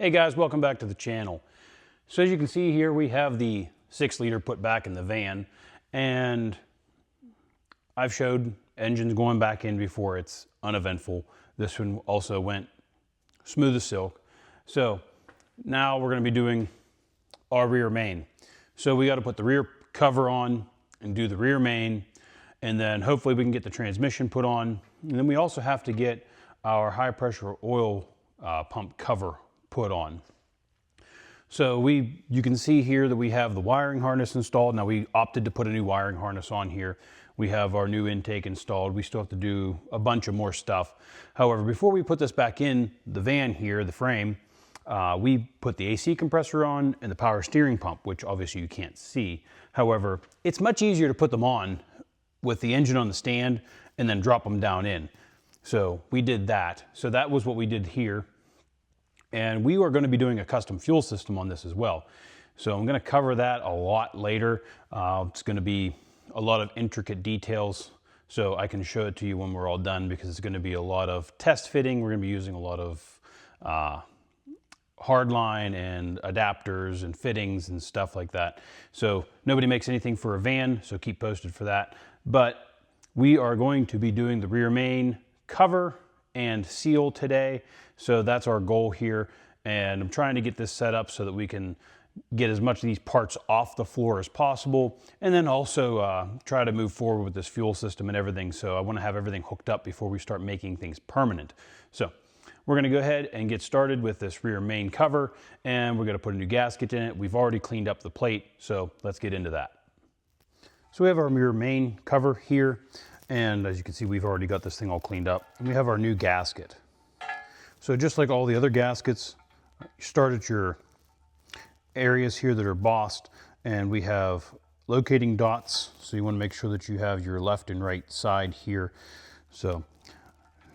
Hey guys, welcome back to the channel. So as you can see here, we have the 6-liter put back in the van, and I've showed engines going back in before. It's uneventful. This one also went smooth as silk. So now we're going to be doing our rear main. So we got to put the rear cover on and do the rear main, and then hopefully we can get the transmission put on. And then we also have to get our high pressure oil pump cover put on. So you can see here that we have the wiring harness installed. Now we opted to put a new wiring harness on here. We have our new intake installed. We still have to do a bunch of more stuff. However, before we put this back in the van here, the frame, we put the AC compressor on and the power steering pump, which obviously you can't see. However, it's much easier to put them on with the engine on the stand and then drop them down in. So we did that. So that was what we did here. And we are going to be doing a custom fuel system on this as well. So I'm going to cover that a lot later. It's going to be a lot of intricate details, so I can show it to you when we're all done, because it's going to be a lot of test fitting. We're going to be using a lot of hardline and adapters and fittings and stuff like that. So nobody makes anything for a van, so keep posted for that. But we are going to be doing the rear main cover and seal today. So that's our goal here. And I'm trying to get this set up so that we can get as much of these parts off the floor as possible. And then also try to move forward with this fuel system and everything. So I want to have everything hooked up before we start making things permanent. So we're going to go ahead and get started with this rear main cover, and we're going to put a new gasket in it. We've already cleaned up the plate, so let's get into that. So we have our rear main cover here. And as you can see, we've already got this thing all cleaned up. And we have our new gasket. So just like all the other gaskets, you start at your areas here that are bossed, and we have locating dots. So you want to make sure that you have your left and right side here. So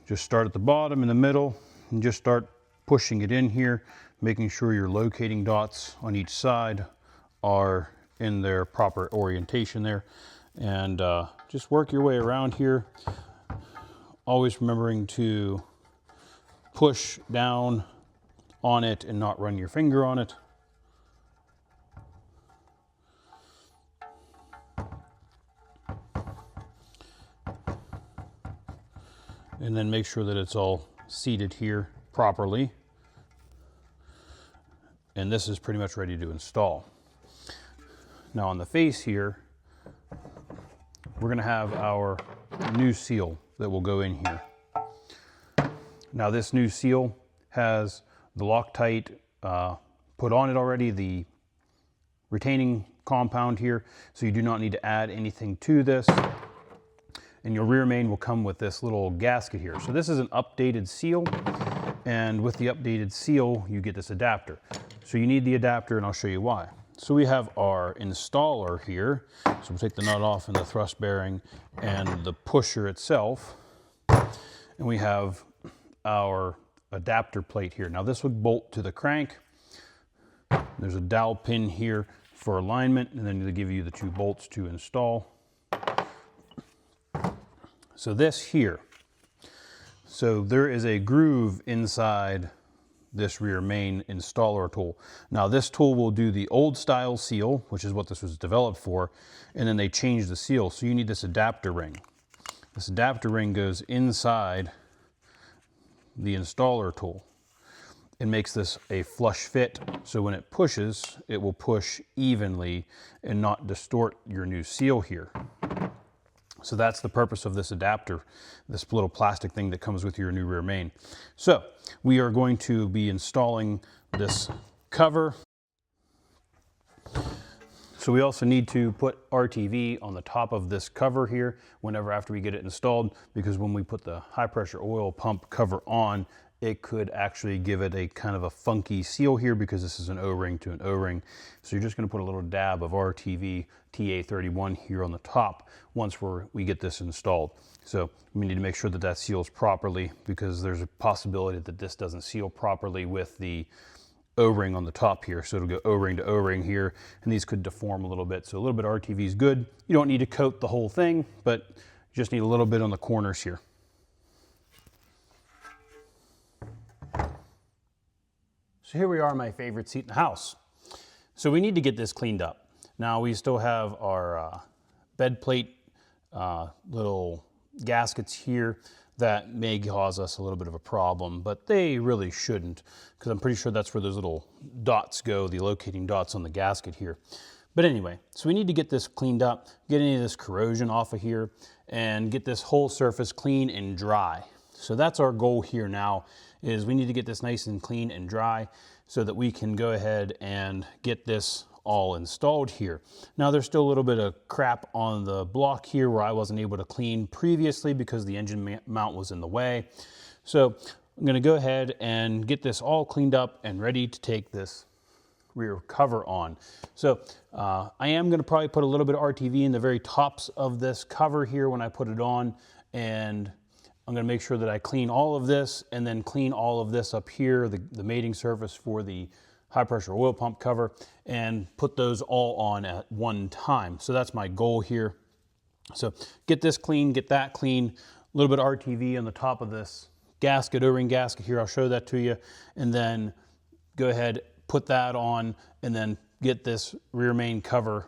just start at the bottom, in the middle, and just start pushing it in here, making sure your locating dots on each side are in their proper orientation there. And just work your way around here, always remembering to push down on it and not run your finger on it. And then make sure that it's all seated here properly. And this is pretty much ready to install. Now on the face here, we're going to have our new seal that will go in here. Now this new seal has the Loctite put on it already, the retaining compound here, so you do not need to add anything to this. And your rear main will come with this little gasket here. So this is an updated seal, and with the updated seal you get this adapter. So you need the adapter, and I'll show you why. So we have our installer here. So we'll take the nut off and the thrust bearing and the pusher itself. And we have our adapter plate here. Now this would bolt to the crank. There's a dowel pin here for alignment, and then they give you the 2 bolts to install. So this here. So there is a groove inside this rear main installer tool. Now this tool will do the old style seal, which is what this was developed for, and then they changed the seal. So you need this adapter ring. This adapter ring goes inside the installer tool. It makes this a flush fit, so when it pushes, it will push evenly and not distort your new seal here. So that's the purpose of this adapter, this little plastic thing that comes with your new rear main. So we are going to be installing this cover. So we also need to put RTV on the top of this cover here whenever after we get it installed, because when we put the high pressure oil pump cover on, it could actually give it a kind of a funky seal here, because this is an O-ring to an O-ring. So you're just going to put a little dab of RTV TA31 here on the top once we get this installed. So we need to make sure that that seals properly, because there's a possibility that this doesn't seal properly with the O-ring on the top here. So it'll go O-ring to O-ring here, and these could deform a little bit. So a little bit of RTV is good. You don't need to coat the whole thing, but you just need a little bit on the corners here. So here we are, my favorite seat in the house. So we need to get this cleaned up. Now we still have our bed plate little gaskets here that may cause us a little bit of a problem, but they really shouldn't, because I'm pretty sure that's where those little dots go, the locating dots on the gasket here. But anyway, so we need to get this cleaned up, get any of this corrosion off of here, and get this whole surface clean and dry. So that's our goal here now, is we need to get this nice and clean and dry so that we can go ahead and get this all installed here. Now there's still a little bit of crap on the block here where I wasn't able to clean previously because the engine mount was in the way. So I'm gonna go ahead and get this all cleaned up and ready to take this rear cover on. So I am gonna probably put a little bit of RTV in the very tops of this cover here when I put it on, and I'm gonna make sure that I clean all of this and then clean all of this up here, the mating surface for the high pressure oil pump cover, and put those all on at one time. So that's my goal here. So get this clean, get that clean, a little bit of RTV on the top of this gasket, O-ring gasket here, I'll show that to you, and then go ahead, put that on, and then get this rear main cover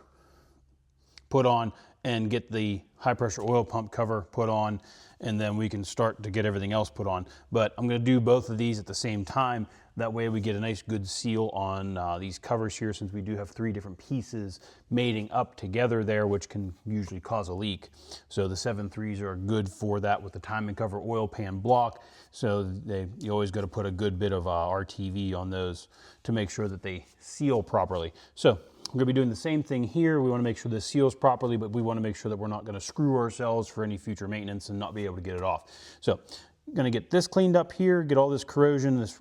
put on and get the high pressure oil pump cover put on, and then we can start to get everything else put on. But I'm gonna do both of these at the same time. That way we get a nice good seal on these covers here, since we do have 3 different pieces mating up together there, which can usually cause a leak. So the 7.3s are good for that with the timing cover oil pan block. So you always got to put a good bit of RTV on those to make sure that they seal properly. So we're gonna be doing the same thing here. We wanna make sure this seals properly, but we wanna make sure that we're not gonna screw ourselves for any future maintenance and not be able to get it off. So I'm gonna get this cleaned up here, get all this corrosion, this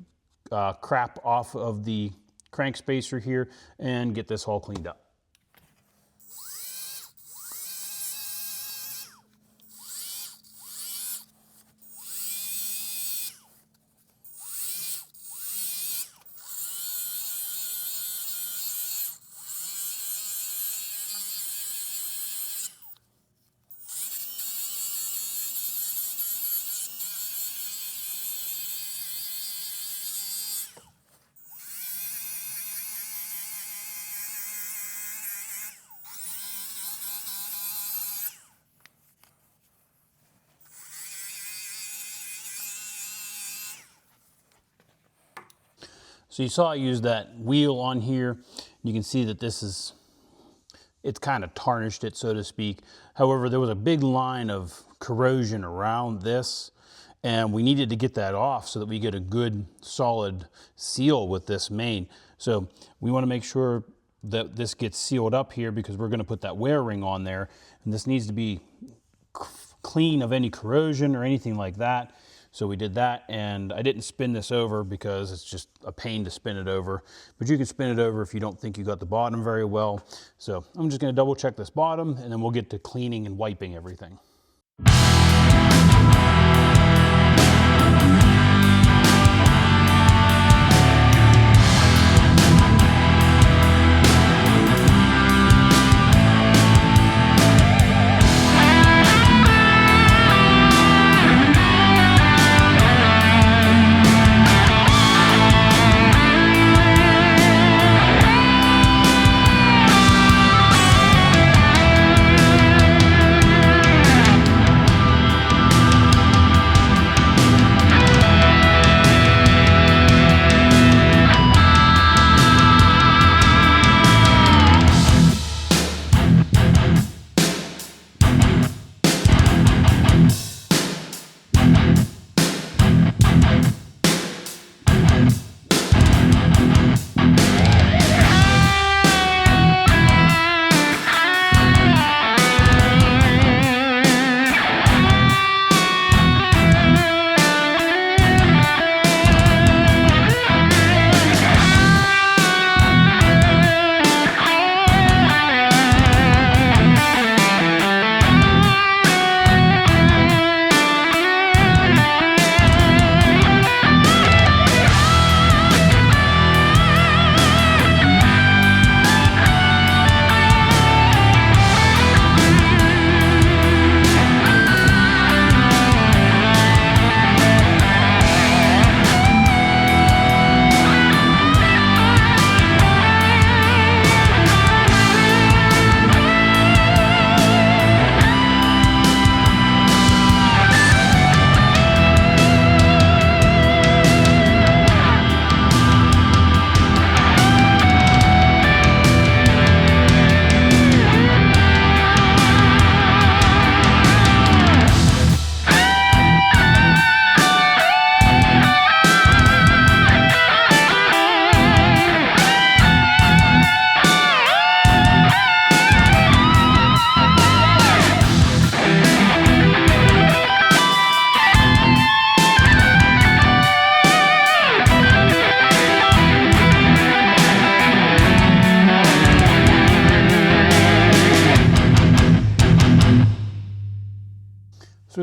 crap off of the crank spacer here, and get this all cleaned up. So you saw I used that wheel on here. You can see that it's kind of tarnished it, so to speak. However, there was a big line of corrosion around this, and we needed to get that off so that we get a good solid seal with this main. So we want to make sure that this gets sealed up here, because we're going to put that wear ring on there, and this needs to be clean of any corrosion or anything like that. So we did that, and I didn't spin this over because it's just a pain to spin it over, but you can spin it over if you don't think you got the bottom very well. So I'm just going to double check this bottom, and then we'll get to cleaning and wiping everything.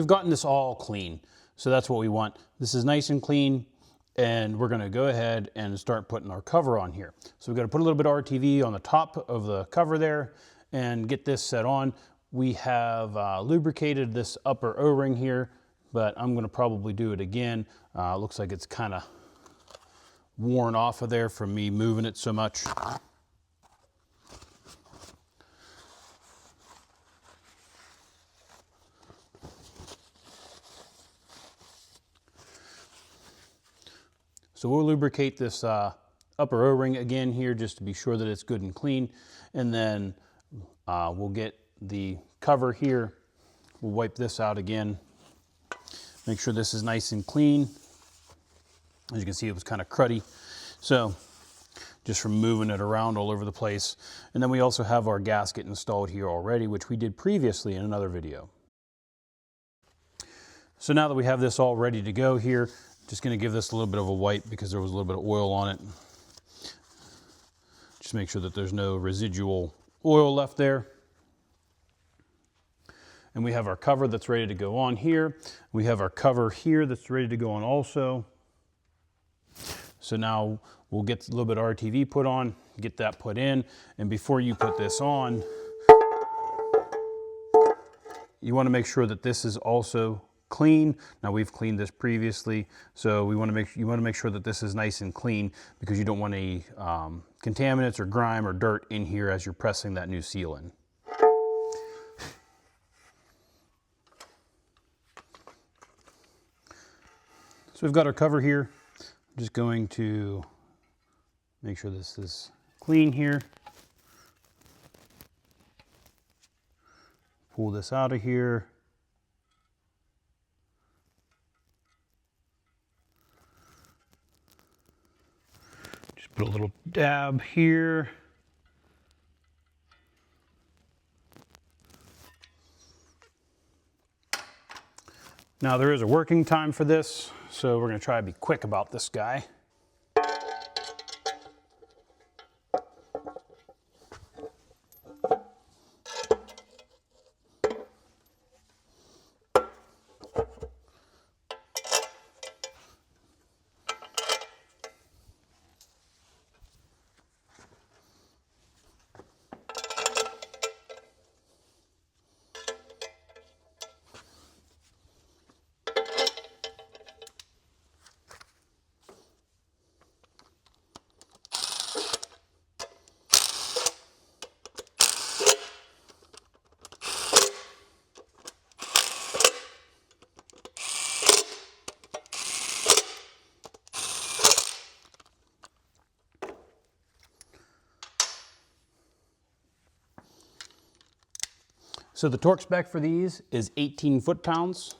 we've gotten this all clean. So that's what we want. This is nice and clean, and we're gonna go ahead and start putting our cover on here. So we've got to put a little bit of RTV on the top of the cover there and get this set on. We have lubricated this upper O-ring here, but I'm gonna probably do it again. Looks like it's kind of worn off of there from me moving it so much. So we'll lubricate this upper O-ring again here just to be sure that it's good and clean. And then we'll get the cover here. We'll wipe this out again. Make sure this is nice and clean. As you can see, it was kind of cruddy. So just from moving it around all over the place. And then we also have our gasket installed here already, which we did previously in another video. So now that we have this all ready to go here, just going to give this a little bit of a wipe because there was a little bit of oil on it. Just make sure that there's no residual oil left there. And we have our cover that's ready to go on here. We have our cover here that's ready to go on also. So now we'll get a little bit of RTV put on, get that put in. And before you put this on, you want to make sure that this is also clean. Now we've cleaned this previously, so you want to make sure that this is nice and clean because you don't want any contaminants or grime or dirt in here as you're pressing that new seal in. So we've got our cover here. I'm just going to make sure this is clean here. Pull this out of here. Put a little dab here. Now there is a working time for this, so we're going to try to be quick about this guy. So the torque spec for these is 18 foot-pounds.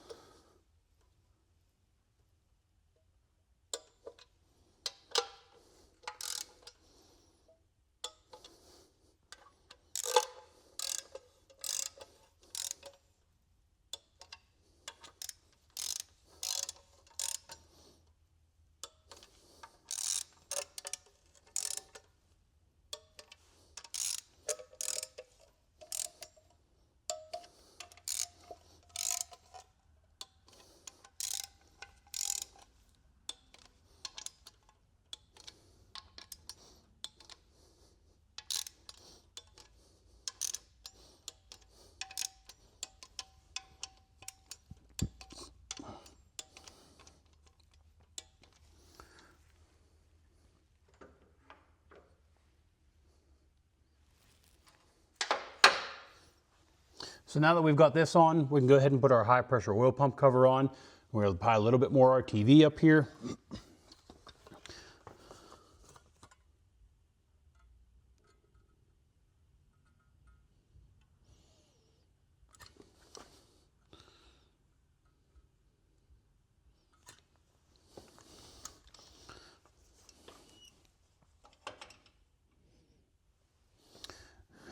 So now that we've got this on, we can go ahead and put our high pressure oil pump cover on. We're going to apply a little bit more RTV up here.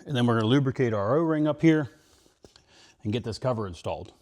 And then we're going to lubricate our O-ring up here and get this cover installed.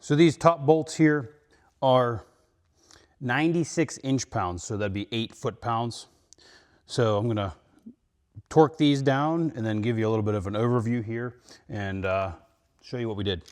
So these top bolts here are 96 inch-pounds, so that'd be 8 foot-pounds. So I'm gonna torque these down and then give you a little bit of an overview here and show you what we did.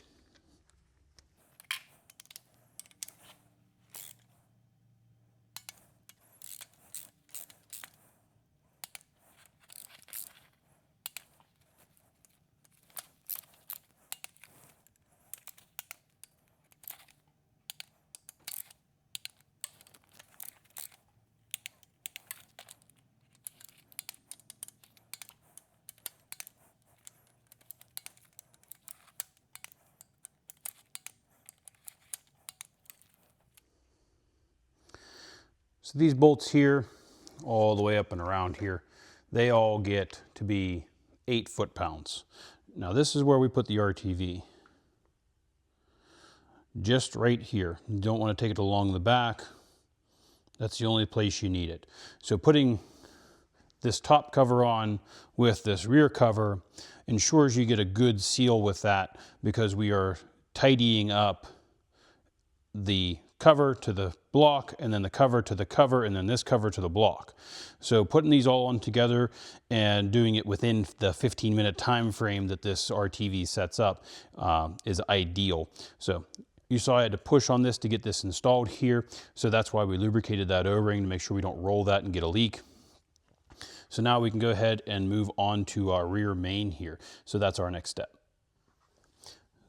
So these bolts here, all the way up and around here, they all get to be 8 foot-pounds. Now this is where we put the RTV. Just right here. You don't want to take it along the back. That's the only place you need it. So putting this top cover on with this rear cover ensures you get a good seal with that, because we are tidying up the cover to the block, and then the cover to the cover, and then this cover to the block. So putting these all on together and doing it within the 15-minute time frame that this RTV sets up is ideal. So you saw I had to push on this to get this installed here, so that's why we lubricated that O-ring to make sure we don't roll that and get a leak. So now we can go ahead and move on to our rear main here. So that's our next step.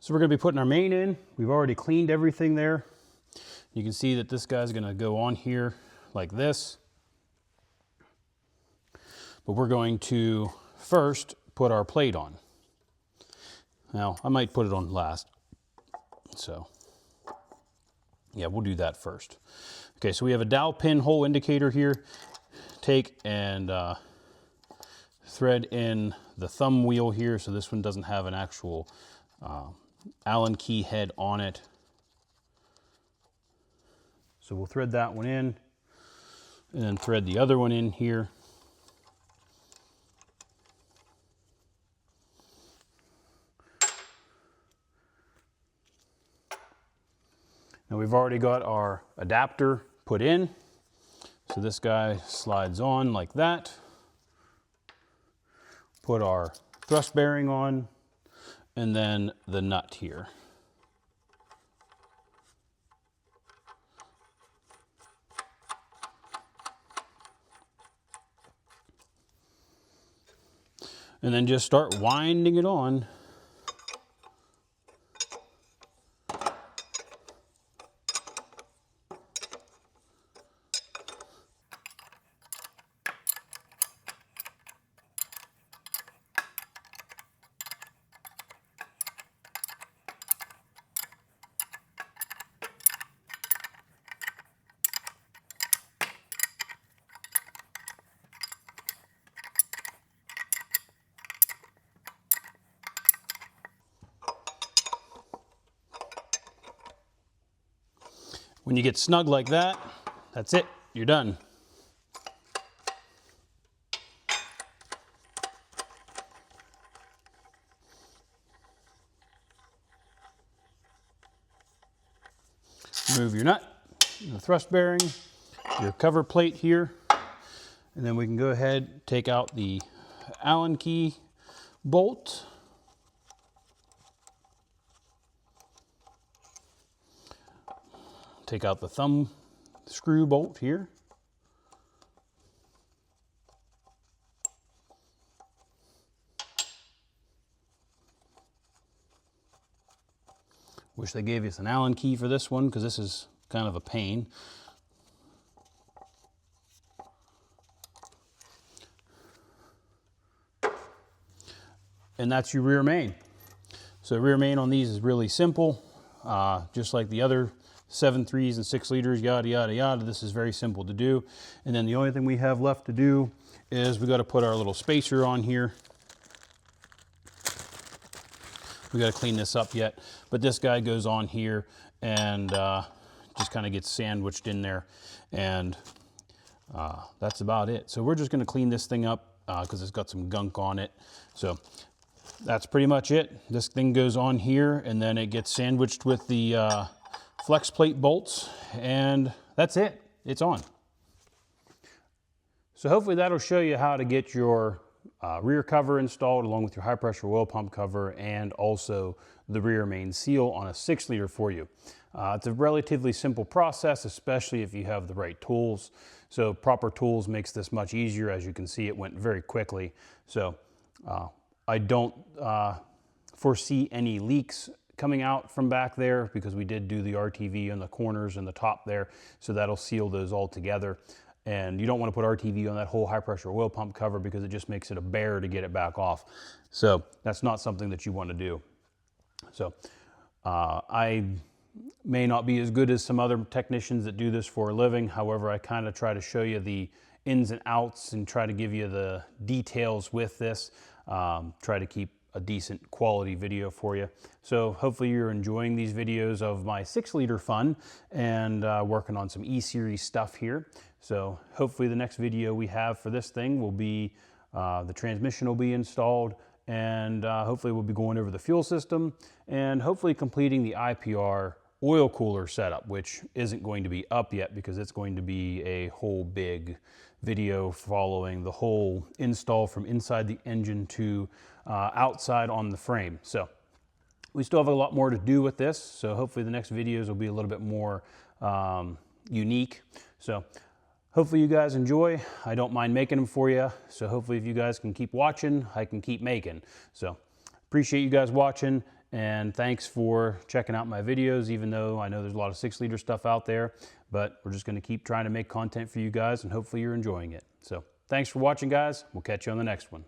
So we're going to be putting our main in. We've already cleaned everything there. You can see that this guy's going to go on here like this. But we're going to first put our plate on. Now, I might put it on last. So, yeah, we'll do that first. Okay, so we have a dowel pin hole indicator here. Take and thread in the thumb wheel here. So this one doesn't have an actual Allen key head on it. So we'll thread that one in and then thread the other one in here. Now we've already got our adapter put in. So this guy slides on like that. Put our thrust bearing on, and then the nut here. And then just start winding it on. When you get snug like that, that's it, you're done. Remove your nut, the thrust bearing, your cover plate here, and then we can go ahead, take out the Allen key bolt. Take out the thumb screw bolt here. Wish they gave us an Allen key for this one, because this is kind of a pain. And that's your rear main. So rear main on these is really simple, just like the other 7.3s and 6 liters, yada, yada, yada. This is very simple to do. And then the only thing we have left to do is we got to put our little spacer on here. We got to clean this up yet, but this guy goes on here and just kind of gets sandwiched in there, and that's about it. So we're just going to clean this thing up because it's got some gunk on it. So that's pretty much it. This thing goes on here and then it gets sandwiched with the flex plate bolts, and that's it. It's on. So hopefully that'll show you how to get your rear cover installed along with your high pressure oil pump cover and also the rear main seal on a 6-liter for you. It's a relatively simple process, especially if you have the right tools. So proper tools makes this much easier. As you can see, it went very quickly. So I don't foresee any leaks coming out from back there because we did do the RTV on the corners and the top there. So that'll seal those all together. And you don't want to put RTV on that whole high pressure oil pump cover because it just makes it a bear to get it back off. So that's not something that you want to do. So I may not be as good as some other technicians that do this for a living. However, I kind of try to show you the ins and outs and try to give you the details with this. Try to keep a decent quality video for you. So hopefully you're enjoying these videos of my 6-liter fun and working on some E-Series stuff here. So hopefully the next video we have for this thing will be the transmission will be installed, and hopefully we'll be going over the fuel system and hopefully completing the IPR oil cooler setup, which isn't going to be up yet because it's going to be a whole big video following the whole install from inside the engine to outside on the frame. So we still have a lot more to do with this. So hopefully the next videos will be a little bit more unique. So hopefully you guys enjoy. I don't mind making them for you. So hopefully if you guys can keep watching, I can keep making. So appreciate you guys watching, and thanks for checking out my videos, even though I know there's a lot of 6-liter stuff out there, but we're just going to keep trying to make content for you guys, and hopefully you're enjoying it. So thanks for watching, guys. We'll catch you on the next one.